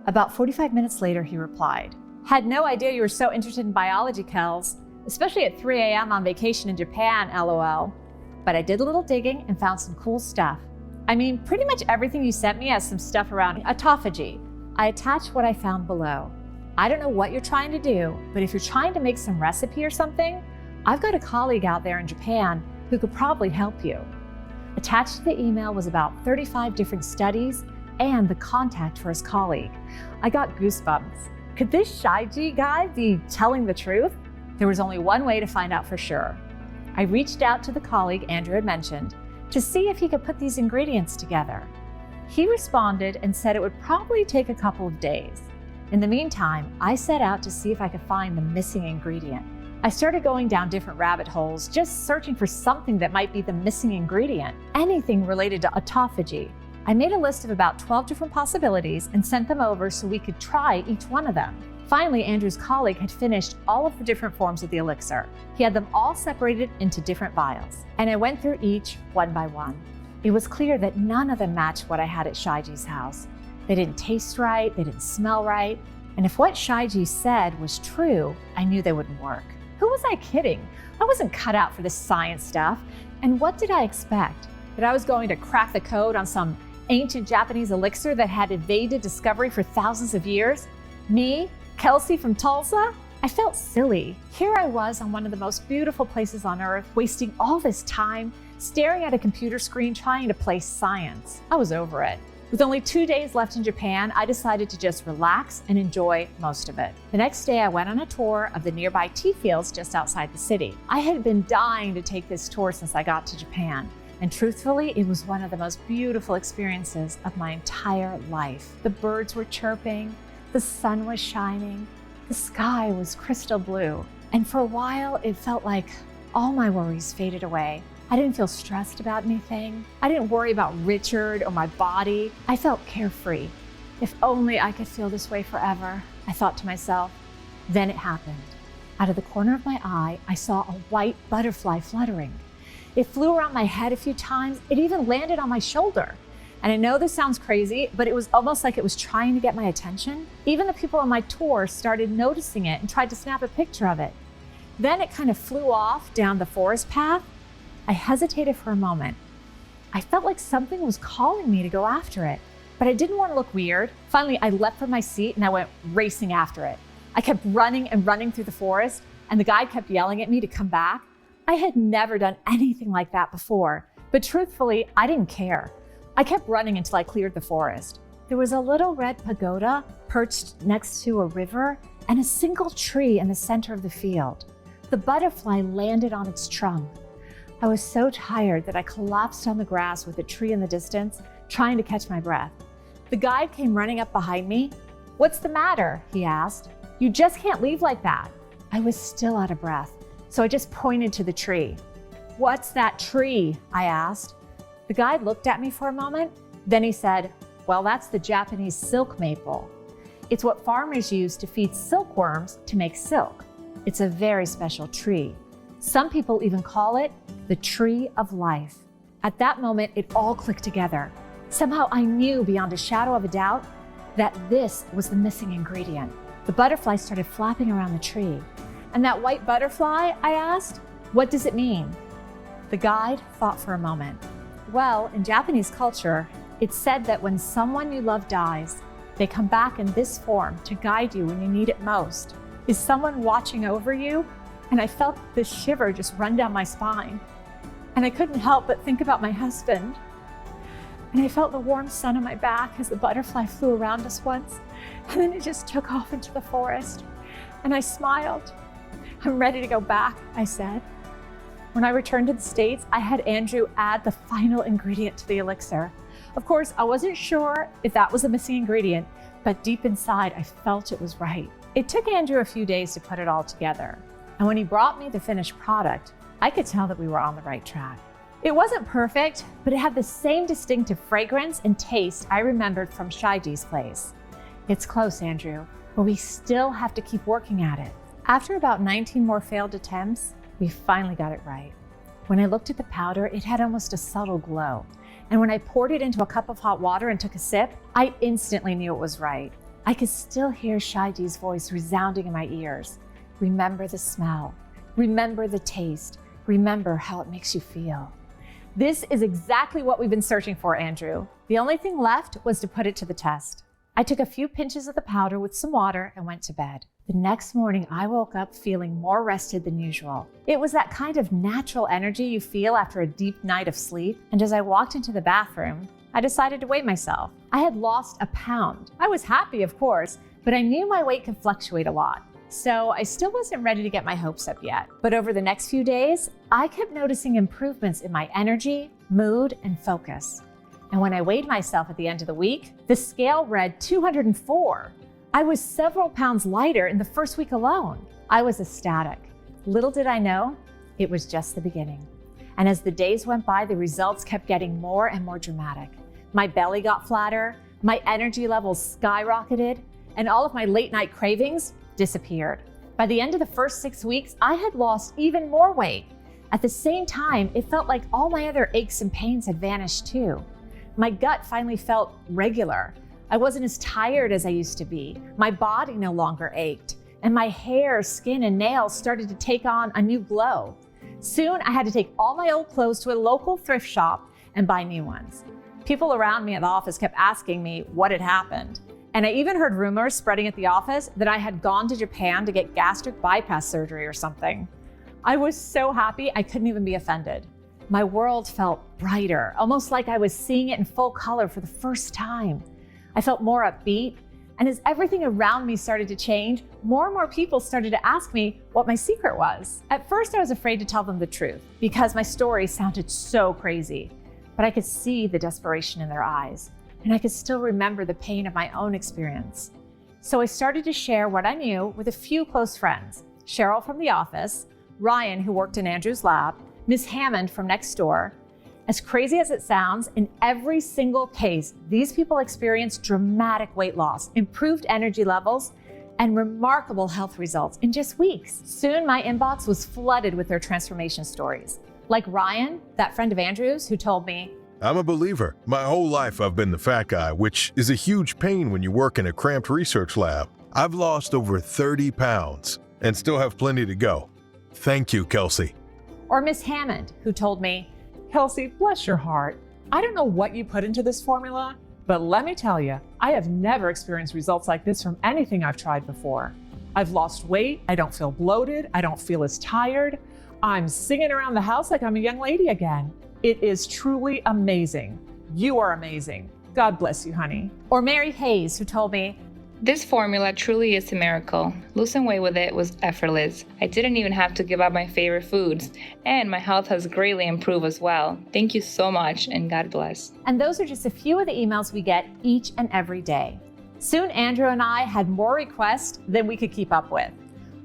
Speaker 2: About 45 minutes later, he replied, had no idea you were so interested in biology, Kels, especially at 3 a.m. on vacation in Japan, LOL. But I did a little digging and found some cool stuff. I mean, pretty much everything you sent me has some stuff around autophagy. I attached what I found below. I don't know what you're trying to do, but if you're trying to make some recipe or something, I've got a colleague out there in Japan who could probably help you. Attached to the email was about 35 different studies and the contact for his colleague. I got goosebumps. Could this Shaiji guy be telling the truth? There was only one way to find out for sure. I reached out to the colleague Andrew had mentioned to see if he could put these ingredients together. He responded and said it would probably take a couple of days. In the meantime, I set out to see if I could find the missing ingredient. I started going down different rabbit holes, just searching for something that might be the missing ingredient, anything related to autophagy. I made a list of about 12 different possibilities and sent them over so we could try each one of them. Finally, Andrew's colleague had finished all of the different forms of the elixir. He had them all separated into different vials, and I went through each one by one. It was clear that none of them matched what I had at Shaiji's house. They didn't taste right, they didn't smell right, and if what Shaiji said was true, I knew they wouldn't work. Who was I kidding? I wasn't cut out for this science stuff. And what did I expect? That I was going to crack the code on some ancient Japanese elixir that had evaded discovery for thousands of years? Me, Kelsey from Tulsa? I felt silly. Here I was on one of the most beautiful places on earth, wasting all this time, staring at a computer screen trying to play science. I was over it. With only 2 days left in Japan, I decided to just relax and enjoy most of it. The next day, I went on a tour of the nearby tea fields just outside the city. I had been dying to take this tour since I got to Japan. And truthfully, it was one of the most beautiful experiences of my entire life. The birds were chirping, the sun was shining, the sky was crystal blue. And for a while, it felt like all my worries faded away. I didn't feel stressed about anything. I didn't worry about Richard or my body. I felt carefree. If only I could feel this way forever, I thought to myself. Then it happened. Out of the corner of my eye, I saw a white butterfly fluttering. It flew around my head a few times. It even landed on my shoulder. And I know this sounds crazy, but it was almost like it was trying to get my attention. Even the people on my tour started noticing it and tried to snap a picture of it. Then it kind of flew off down the forest path. I hesitated for a moment. I felt like something was calling me to go after it, but I didn't want to look weird. Finally, I leapt from my seat and I went racing after it. I kept running and running through the forest, and the guide kept yelling at me to come back. I had never done anything like that before, but truthfully, I didn't care. I kept running until I cleared the forest. There was a little red pagoda perched next to a river and a single tree in the center of the field. The butterfly landed on its trunk. I was so tired that I collapsed on the grass with a tree in the distance, trying to catch my breath. The guide came running up behind me. "What's the matter?" he asked. "You just can't leave like that." I was still out of breath, so I just pointed to the tree. "What's that tree?" I asked. The guide looked at me for a moment. Then he said, "Well, that's the Japanese silk maple. It's what farmers use to feed silkworms to make silk. It's a very special tree. Some people even call it the tree of life." At that moment, it all clicked together. Somehow I knew beyond a shadow of a doubt that this was the missing ingredient. The butterfly started flapping around the tree. "And that white butterfly?" I asked. "What does it mean?" The guide thought for a moment. "Well, in Japanese culture, it's said that when someone you love dies, they come back in this form to guide you when you need it most. Is someone watching over you?" And I felt this shiver just run down my spine. And I couldn't help but think about my husband. and I felt the warm sun on my back as the butterfly flew around us once, and then it just took off into the forest. And I smiled. "I'm ready to go back," I said. When I returned to the States, I had Andrew add the final ingredient to the elixir. Of course, I wasn't sure if that was a missing ingredient, but deep inside, I felt it was right. It took Andrew a few days to put it all together. And when he brought me the finished product, I could tell that we were on the right track. It wasn't perfect, but it had the same distinctive fragrance and taste I remembered from Shaiji's place. It's close, Andrew, but we still have to keep working at it. After about 19 more failed attempts, we finally got it right. When I looked at the powder, it had almost a subtle glow. And when I poured it into a cup of hot water and took a sip, I instantly knew it was right. I could still hear Shaiji's voice resounding in my ears. Remember the smell. Remember the taste. Remember how it makes you feel. This is exactly what we've been searching for, Andrew. The only thing left was to put it to the test. I took a few pinches of the powder with some water and went to bed. The next morning, I woke up feeling more rested than usual. It was that kind of natural energy you feel after a deep night of sleep. And as I walked into the bathroom, I decided to weigh myself. I had lost 1 pound. I was happy, of course, but I knew my weight could fluctuate a lot. So I still wasn't ready to get my hopes up yet. But over the next few days, I kept noticing improvements in my energy, mood, and focus. And when I weighed myself at the end of the week, the scale read 204. I was several pounds lighter in the first week alone. I was ecstatic. Little did I know, it was just the beginning. And as the days went by, the results kept getting more and more dramatic. My belly got flatter, my energy levels skyrocketed, and all of my late night cravings disappeared. By the end of the first 6 weeks, I had lost even more weight. At the same time, it felt like all my other aches and pains had vanished too. My gut finally felt regular. I wasn't as tired as I used to be. My body no longer ached, and my hair, skin, and nails started to take on a new glow. Soon, I had to take all my old clothes to a local thrift shop and buy new ones. People around me at the office kept asking me what had happened. And I even heard rumors spreading at the office that I had gone to Japan to get gastric bypass surgery or something. I was so happy I couldn't even be offended. My world felt brighter, almost like I was seeing it in full color for the first time. I felt more upbeat, and as everything around me started to change, more and more people started to ask me what my secret was. At first, I was afraid to tell them the truth because my story sounded so crazy, but I could see the desperation in their eyes, and I could still remember the pain of my own experience. So I started to share what I knew with a few close friends, Cheryl from the office, Ryan, who worked in Andrew's lab, Miss Hammond from next door. As crazy as it sounds, in every single case, these people experienced dramatic weight loss, improved energy levels, and remarkable health results in just weeks. Soon, my inbox was flooded with their transformation stories. Like Ryan, that friend of Andrew's, who told me,
Speaker 3: "I'm a believer. My whole life I've been the fat guy, which is a huge pain when you work in a cramped research lab. I've lost over 30 pounds and still have plenty to go. Thank you, Kelsey."
Speaker 2: Or Miss Hammond, who told me,
Speaker 4: "Kelsey, bless your heart. I don't know what you put into this formula, but let me tell you, I have never experienced results like this from anything I've tried before. I've lost weight, I don't feel bloated, I don't feel as tired. I'm singing around the house like I'm a young lady again. It is truly amazing. You are amazing. God bless you, honey."
Speaker 2: Or Mary Hayes, who told me,
Speaker 5: "This formula truly is a miracle. Losing weight with it was effortless. I didn't even have to give up my favorite foods, and my health has greatly improved as well. Thank you so much, and God bless."
Speaker 2: And those are just a few of the emails we get each and every day. Soon, Andrew and I had more requests than we could keep up with.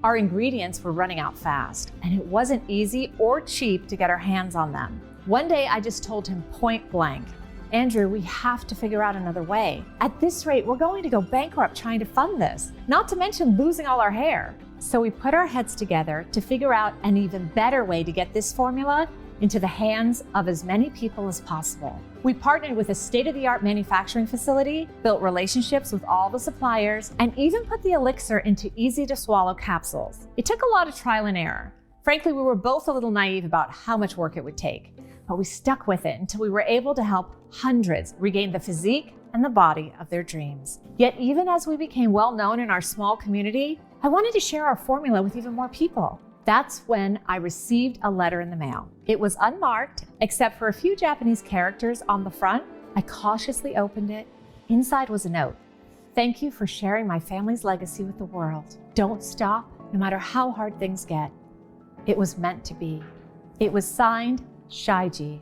Speaker 2: Our ingredients were running out fast, and it wasn't easy or cheap to get our hands on them. One day, I just told him point blank, "Andrew, we have to figure out another way. At this rate, we're going to go bankrupt trying to fund this, not to mention losing all our hair." So we put our heads together to figure out an even better way to get this formula into the hands of as many people as possible. We partnered with a state-of-the-art manufacturing facility, built relationships with all the suppliers, and even put the elixir into easy-to-swallow capsules. It took a lot of trial and error. Frankly, we were both a little naive about how much work it would take. But we stuck with it until we were able to help hundreds regain the physique and the body of their dreams. Yet even as we became well known in our small community, I wanted to share our formula with even more people. That's when I received a letter in the mail. It was unmarked, except for a few Japanese characters on the front, I cautiously opened it. Inside was a note. Thank you for sharing my family's legacy with the world. Don't stop, no matter how hard things get. It was meant to be. It was signed, Shaiji.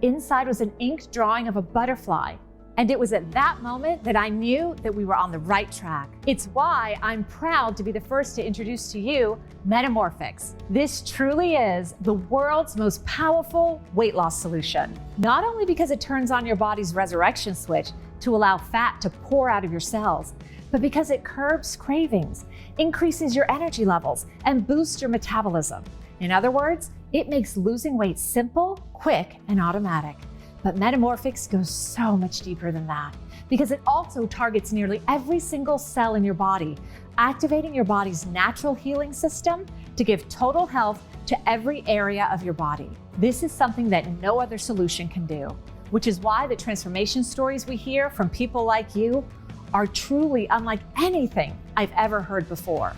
Speaker 2: Inside was an inked drawing of a butterfly. And it was at that moment that I knew that we were on the right track. It's why I'm proud to be the first to introduce to you Metamorphx. This truly is the world's most powerful weight loss solution. Not only because it turns on your body's resurrection switch to allow fat to pour out of your cells, but because it curbs cravings, increases your energy levels, and boosts your metabolism. In other words, it makes losing weight simple, quick, and automatic. But Metamorphx goes so much deeper than that because it also targets nearly every single cell in your body, activating your body's natural healing system to give total health to every area of your body. This is something that no other solution can do, which is why the transformation stories we hear from people like you are truly unlike anything I've ever heard before.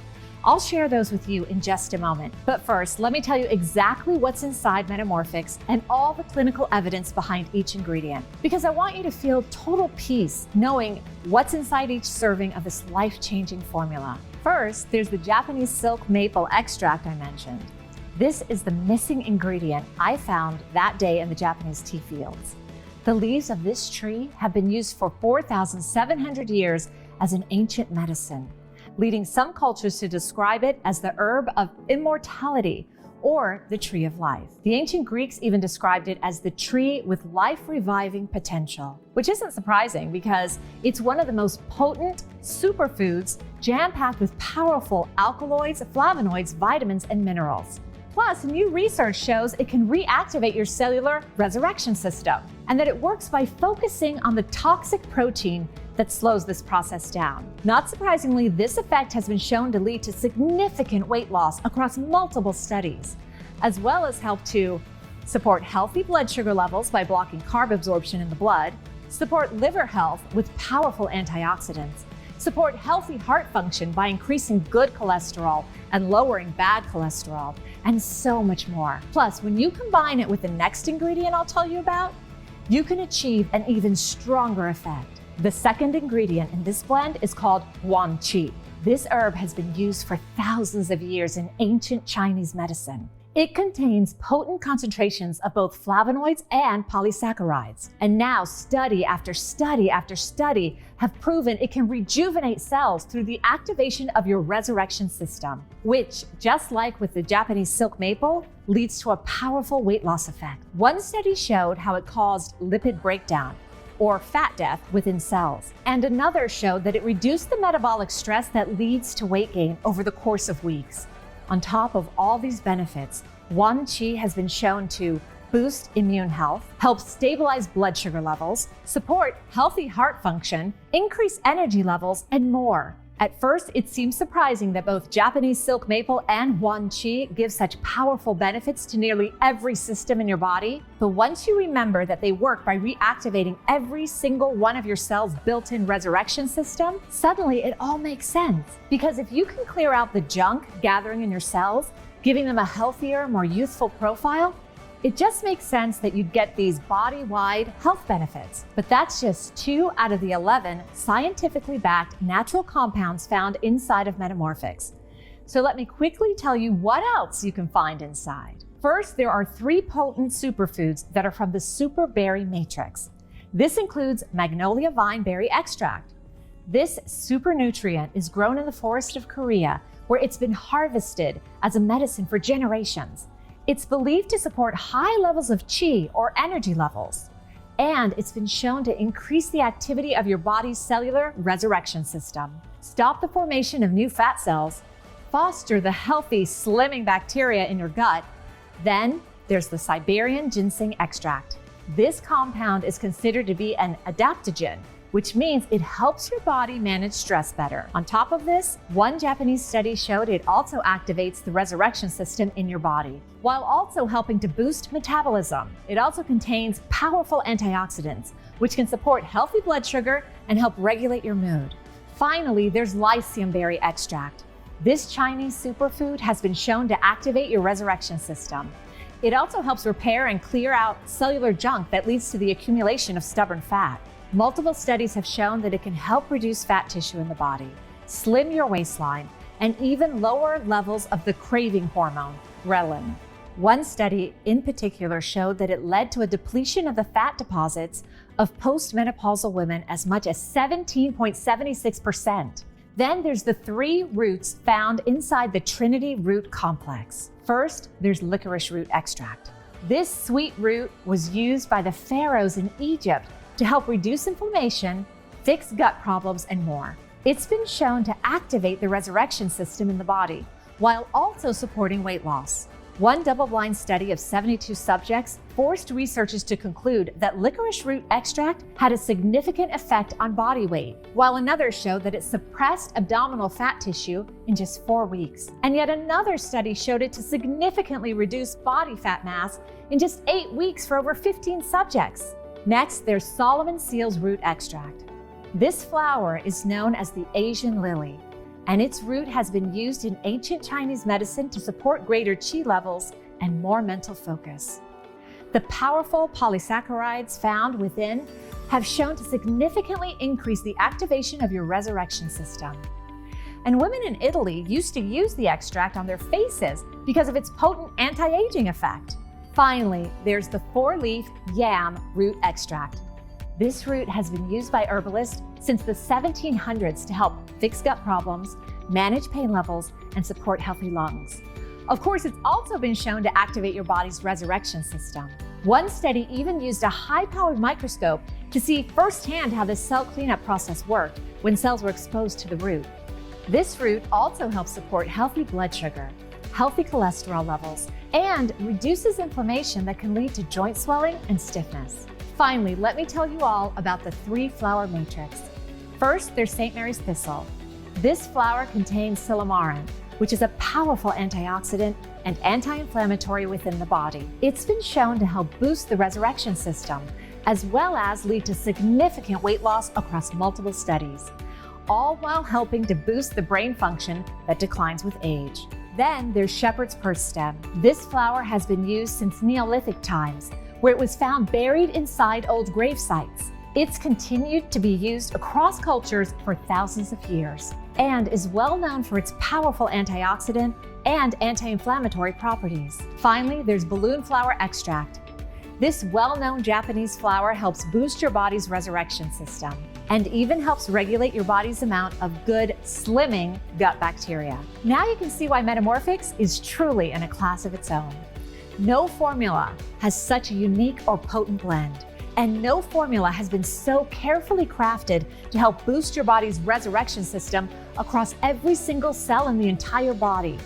Speaker 2: I'll share those with you in just a moment. But first, let me tell you exactly what's inside Metamorphx and all the clinical evidence behind each ingredient, because I want you to feel total peace knowing what's inside each serving of this life-changing formula. First, there's the Japanese silk maple extract I mentioned. This is the missing ingredient I found that day in the Japanese tea fields. The leaves of this tree have been used for 4,700 years as an ancient medicine, leading some cultures to describe it as the herb of immortality or the tree of life. The ancient Greeks even described it as the tree with life-reviving potential, which isn't surprising because it's one of the most potent superfoods jam-packed with powerful alkaloids, flavonoids, vitamins, and minerals. Plus, new research shows it can reactivate your cellular resurrection system, and that it works by focusing on the toxic protein that slows this process down. Not surprisingly, this effect has been shown to lead to significant weight loss across multiple studies, as well as help to support healthy blood sugar levels by blocking carb absorption in the blood, support liver health with powerful antioxidants, support healthy heart function by increasing good cholesterol and lowering bad cholesterol, and so much more. Plus, when you combine it with the next ingredient I'll tell you about, you can achieve an even stronger effect. The second ingredient in this blend is called Yuan Qi. This herb has been used for thousands of years in ancient Chinese medicine. It contains potent concentrations of both flavonoids and polysaccharides. And now study after study after study have proven it can rejuvenate cells through the activation of your resurrection system, which, just like with the Japanese silk maple, leads to a powerful weight loss effect. One study showed how it caused lipid breakdown, or fat death within cells. And another showed that it reduced the metabolic stress that leads to weight gain over the course of weeks. On top of all these benefits, Yuan Qi has been shown to boost immune health, help stabilize blood sugar levels, support healthy heart function, increase energy levels, and more. At first, it seems surprising that both Japanese silk maple and Yuan Qi give such powerful benefits to nearly every system in your body. But once you remember that they work by reactivating every single one of your cells' built-in resurrection system, suddenly it all makes sense. Because if you can clear out the junk gathering in your cells, giving them a healthier, more youthful profile, it just makes sense that you'd get these body-wide health benefits. But that's just 2 out of the 11 scientifically backed natural compounds found inside of Metamorphx. So let me quickly tell you what else you can find inside. First, there are 3 potent superfoods that are from the super berry matrix. This includes magnolia vine berry extract. This super nutrient is grown in the forest of Korea, where it's been harvested as a medicine for generations. It's believed to support high levels of qi, or energy levels, and it's been shown to increase the activity of your body's cellular resurrection system, stop the formation of new fat cells, foster the healthy slimming bacteria in your gut. Then there's the Siberian ginseng extract. This compound is considered to be an adaptogen, which means it helps your body manage stress better. On top of this, one Japanese study showed it also activates the resurrection system in your body, while also helping to boost metabolism. It also contains powerful antioxidants, which can support healthy blood sugar and help regulate your mood. Finally, there's lycium berry extract. This Chinese superfood has been shown to activate your resurrection system.
Speaker 6: It also helps repair and clear out cellular junk that leads to the accumulation of stubborn fat. Multiple studies have shown that it can help reduce fat tissue in the body, slim your waistline, and even lower levels of the craving hormone, ghrelin. One study in particular showed that it led to a depletion of the fat deposits of postmenopausal women as much as 17.76%. Then there's the 3 roots found inside the Trinity root complex. First, there's licorice root extract. This sweet root was used by the pharaohs in Egypt to help reduce inflammation, fix gut problems, and more. It's been shown to activate the resurrection system in the body while also supporting weight loss. One double-blind study of 72 subjects forced researchers to conclude that licorice root extract had a significant effect on body weight, while another showed that it suppressed abdominal fat tissue in just 4 weeks. And yet another study showed it to significantly reduce body fat mass in just 8 weeks for over 15 subjects. Next, there's Solomon Seal's root extract. This flower is known as the Asian lily, and its root has been used in ancient Chinese medicine to support greater qi levels and more mental focus. The powerful polysaccharides found within have shown to significantly increase the activation of your resurrection system. And women in Italy used to use the extract on their faces because of its potent anti-aging effect. Finally, there's the 4-leaf yam root extract. This root has been used by herbalists since the 1700s to help fix gut problems, manage pain levels, and support healthy lungs. Of course, it's also been shown to activate your body's resurrection system. One study even used a high-powered microscope to see firsthand how the cell cleanup process worked when cells were exposed to the root. This root also helps support healthy blood sugar, healthy cholesterol levels, and reduces inflammation that can lead to joint swelling and stiffness. Finally, let me tell you all about the 3-flower matrix. First, there's St. Mary's Thistle. This flower contains silymarin, which is a powerful antioxidant and anti-inflammatory within the body. It's been shown to help boost the resurrection system, as well as lead to significant weight loss across multiple studies, all while helping to boost the brain function that declines with age. Then there's shepherd's purse stem. This flower has been used since Neolithic times, where it was found buried inside old grave sites. It's continued to be used across cultures for thousands of years and is well known for its powerful antioxidant and anti-inflammatory properties. Finally, there's balloon flower extract. This well-known Japanese flower helps boost your body's resurrection system and even helps regulate your body's amount of good, slimming gut bacteria. Now you can see why Metamorphx is truly in a class of its own. No formula has such a unique or potent blend, and no formula has been so carefully crafted to help boost your body's resurrection system across every single cell in the entire body.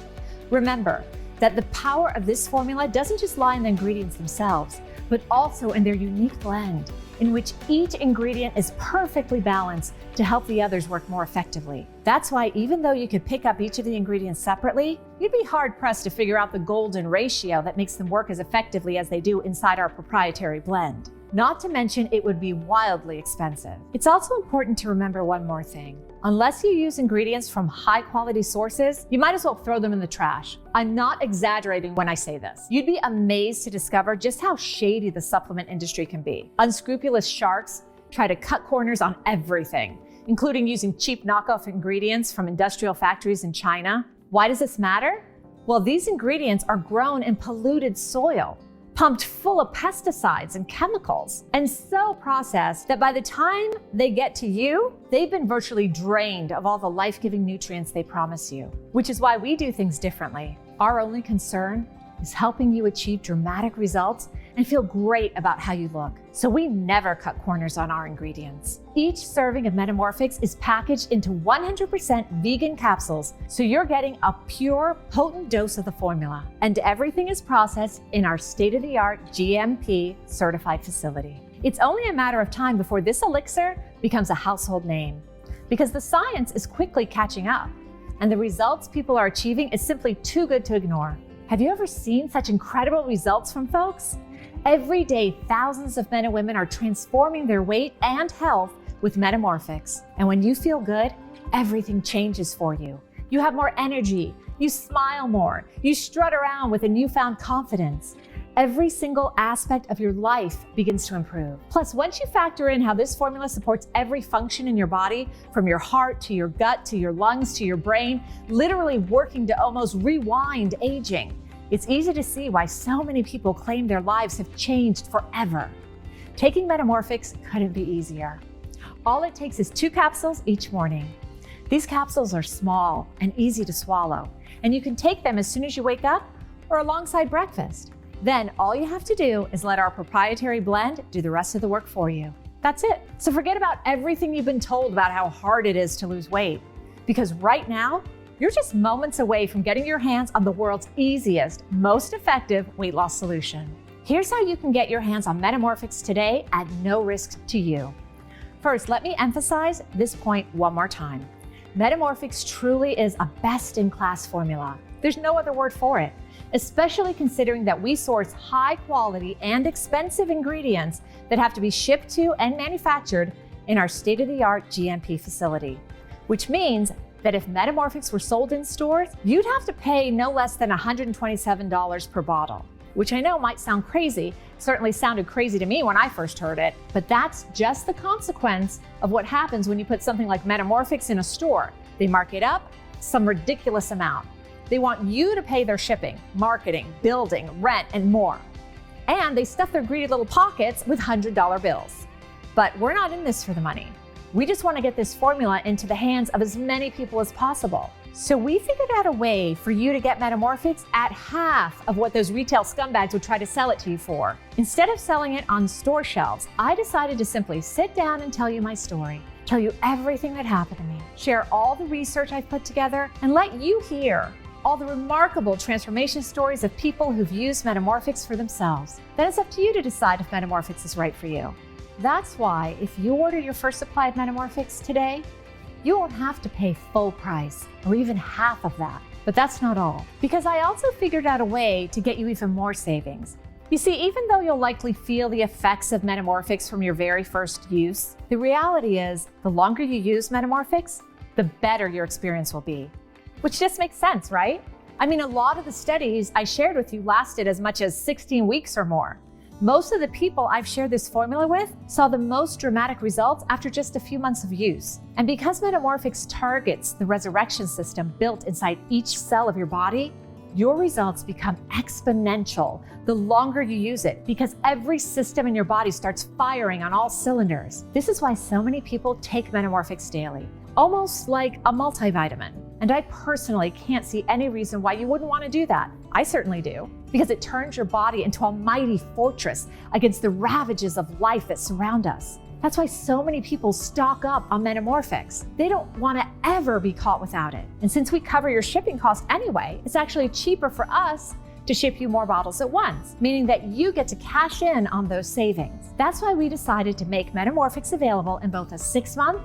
Speaker 6: Remember that the power of this formula doesn't just lie in the ingredients themselves, but also in their unique blend, in which each ingredient is perfectly balanced to help the others work more effectively. That's why even though you could pick up each of the ingredients separately, you'd be hard-pressed to figure out the golden ratio that makes them work as effectively as they do inside our proprietary blend. Not to mention, it would be wildly expensive. It's also important to remember one more thing. Unless you use ingredients from high-quality sources, you might as well throw them in the trash. I'm not exaggerating when I say this. You'd be amazed to discover just how shady the supplement industry can be. Unscrupulous sharks try to cut corners on everything, including using cheap knockoff ingredients from industrial factories in China. Why does this matter? Well, these ingredients are grown in polluted soil, pumped full of pesticides and chemicals, and so processed that by the time they get to you, they've been virtually drained of all the life-giving nutrients they promise you. Which is why we do things differently. Our only concern is helping you achieve dramatic results and feel great about how you look. So we never cut corners on our ingredients. Each serving of Metamorphx is packaged into 100% vegan capsules, so you're getting a pure, potent dose of the formula. And everything is processed in our state-of-the-art GMP certified facility. It's only a matter of time before this elixir becomes a household name, because the science is quickly catching up, and the results people are achieving is simply too good to ignore. Have you ever seen such incredible results from folks? Every day, thousands of men and women are transforming their weight and health with Metamorphx. And when you feel good, everything changes for you. You have more energy, you smile more, you strut around with a newfound confidence. every single aspect of your life begins to improve. Plus, once you factor in how this formula supports every function in your body, from your heart to your gut to your lungs to your brain, literally working to almost rewind aging, it's easy to see why so many people claim their lives have changed forever. Taking Metamorphx couldn't be easier. All it takes is 2 capsules each morning. These capsules are small and easy to swallow, and you can take them as soon as you wake up or alongside breakfast. Then all you have to do is let our proprietary blend do the rest of the work for you. That's it. So forget about everything you've been told about how hard it is to lose weight, because right now, you're just moments away from getting your hands on the world's easiest, most effective weight loss solution. Here's how you can get your hands on Metamorphx today at no risk to you. First, let me emphasize this point one more time. Metamorphx truly is a best-in-class formula. There's no other word for it, especially considering that we source high quality and expensive ingredients that have to be shipped to and manufactured in our state-of-the-art GMP facility, which means that if Metamorphx were sold in stores, you'd have to pay no less than $127 per bottle, which I know might sound crazy. Certainly sounded crazy to me when I first heard it, but that's just the consequence of what happens when you put something like Metamorphx in a store. They mark it up some ridiculous amount. They want you to pay their shipping, marketing, building, rent, and more. And they stuff their greedy little pockets with $100 bills. But we're not in this for the money. We just want to get this formula into the hands of as many people as possible. So we figured out a way for you to get Metamorphx at half of what those retail scumbags would try to sell it to you for. Instead of selling it on store shelves, I decided to simply sit down and tell you my story, tell you everything that happened to me, share all the research I've put together, and let you hear all the remarkable transformation stories of people who've used Metamorphx for themselves. Then it's up to you to decide if Metamorphx is right for you. That's why if you order your first supply of Metamorphx today, you won't have to pay full price or even half of that. But that's not all, because I also figured out a way to get you even more savings. You see, even though you'll likely feel the effects of Metamorphx from your very first use, the reality is the longer you use Metamorphx, the better your experience will be. Which just makes sense, right? I mean, a lot of the studies I shared with you lasted as much as 16 weeks or more. Most of the people I've shared this formula with saw the most dramatic results after just a few months of use. And because Metamorphx targets the resurrection system built inside each cell of your body, your results become exponential the longer you use it, because every system in your body starts firing on all cylinders. This is why so many people take Metamorphx daily, almost like a multivitamin. And I personally can't see any reason why you wouldn't want to do that. I certainly do, because it turns your body into a mighty fortress against the ravages of life that surround us. That's why so many people stock up on Metamorphx. They don't want to ever be caught without it. And since we cover your shipping cost anyway, it's actually cheaper for us to ship you more bottles at once, meaning that you get to cash in on those savings. That's why we decided to make Metamorphx available in both a 6-month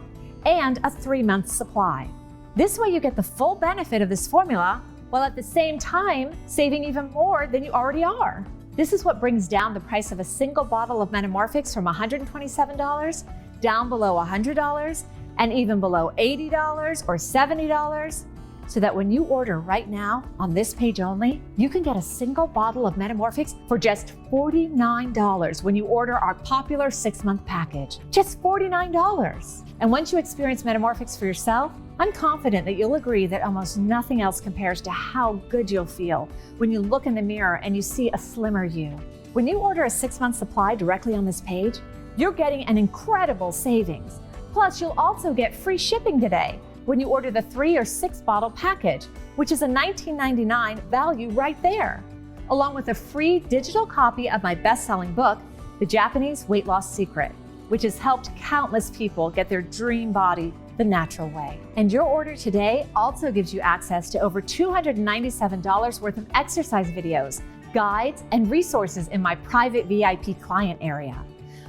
Speaker 6: and a 3-month supply. This way you get the full benefit of this formula while at the same time saving even more than you already are. This is what brings down the price of a single bottle of Metamorphx from $127 down below $100 and even below $80 or $70, so that when you order right now on this page only, you can get a single bottle of Metamorphx for just $49 when you order our popular 6-month package. Just $49. And once you experience Metamorphx for yourself, I'm confident that you'll agree that almost nothing else compares to how good you'll feel when you look in the mirror and you see a slimmer you. When you order a 6-month supply directly on this page, you're getting an incredible savings. Plus, you'll also get free shipping today when you order the 3 or 6 bottle package, which is a $19.99 value right there, along with a free digital copy of my best-selling book, The Japanese Weight Loss Secret, which has helped countless people get their dream body the natural way. And your order today also gives you access to over $297 worth of exercise videos, guides, and resources in my private VIP client area.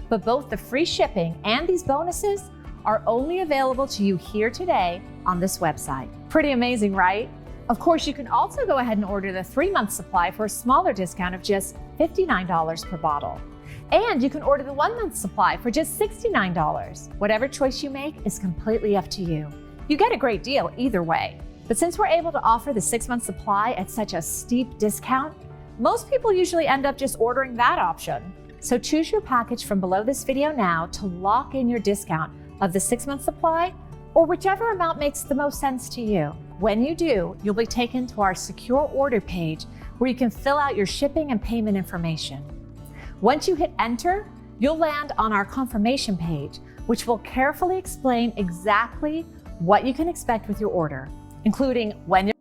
Speaker 6: But both the free shipping and these bonuses are only available to you here today on this website. Pretty amazing, right? Of course, you can also go ahead and order the 3-month supply for a smaller discount of just $59 per bottle. And you can order the 1-month supply for just $69. Whatever choice you make is completely up to you. You get a great deal either way. But since we're able to offer the 6-month supply at such a steep discount, Most people usually end up just ordering that option. So choose your package from below this video now to lock in your discount of the 6-month supply, or whichever amount makes the most sense to you. When you do, you'll be taken to our secure order page where you can fill out your shipping and payment information. Once you hit enter, you'll land on our confirmation page, which will carefully explain exactly what you can expect with your order, including when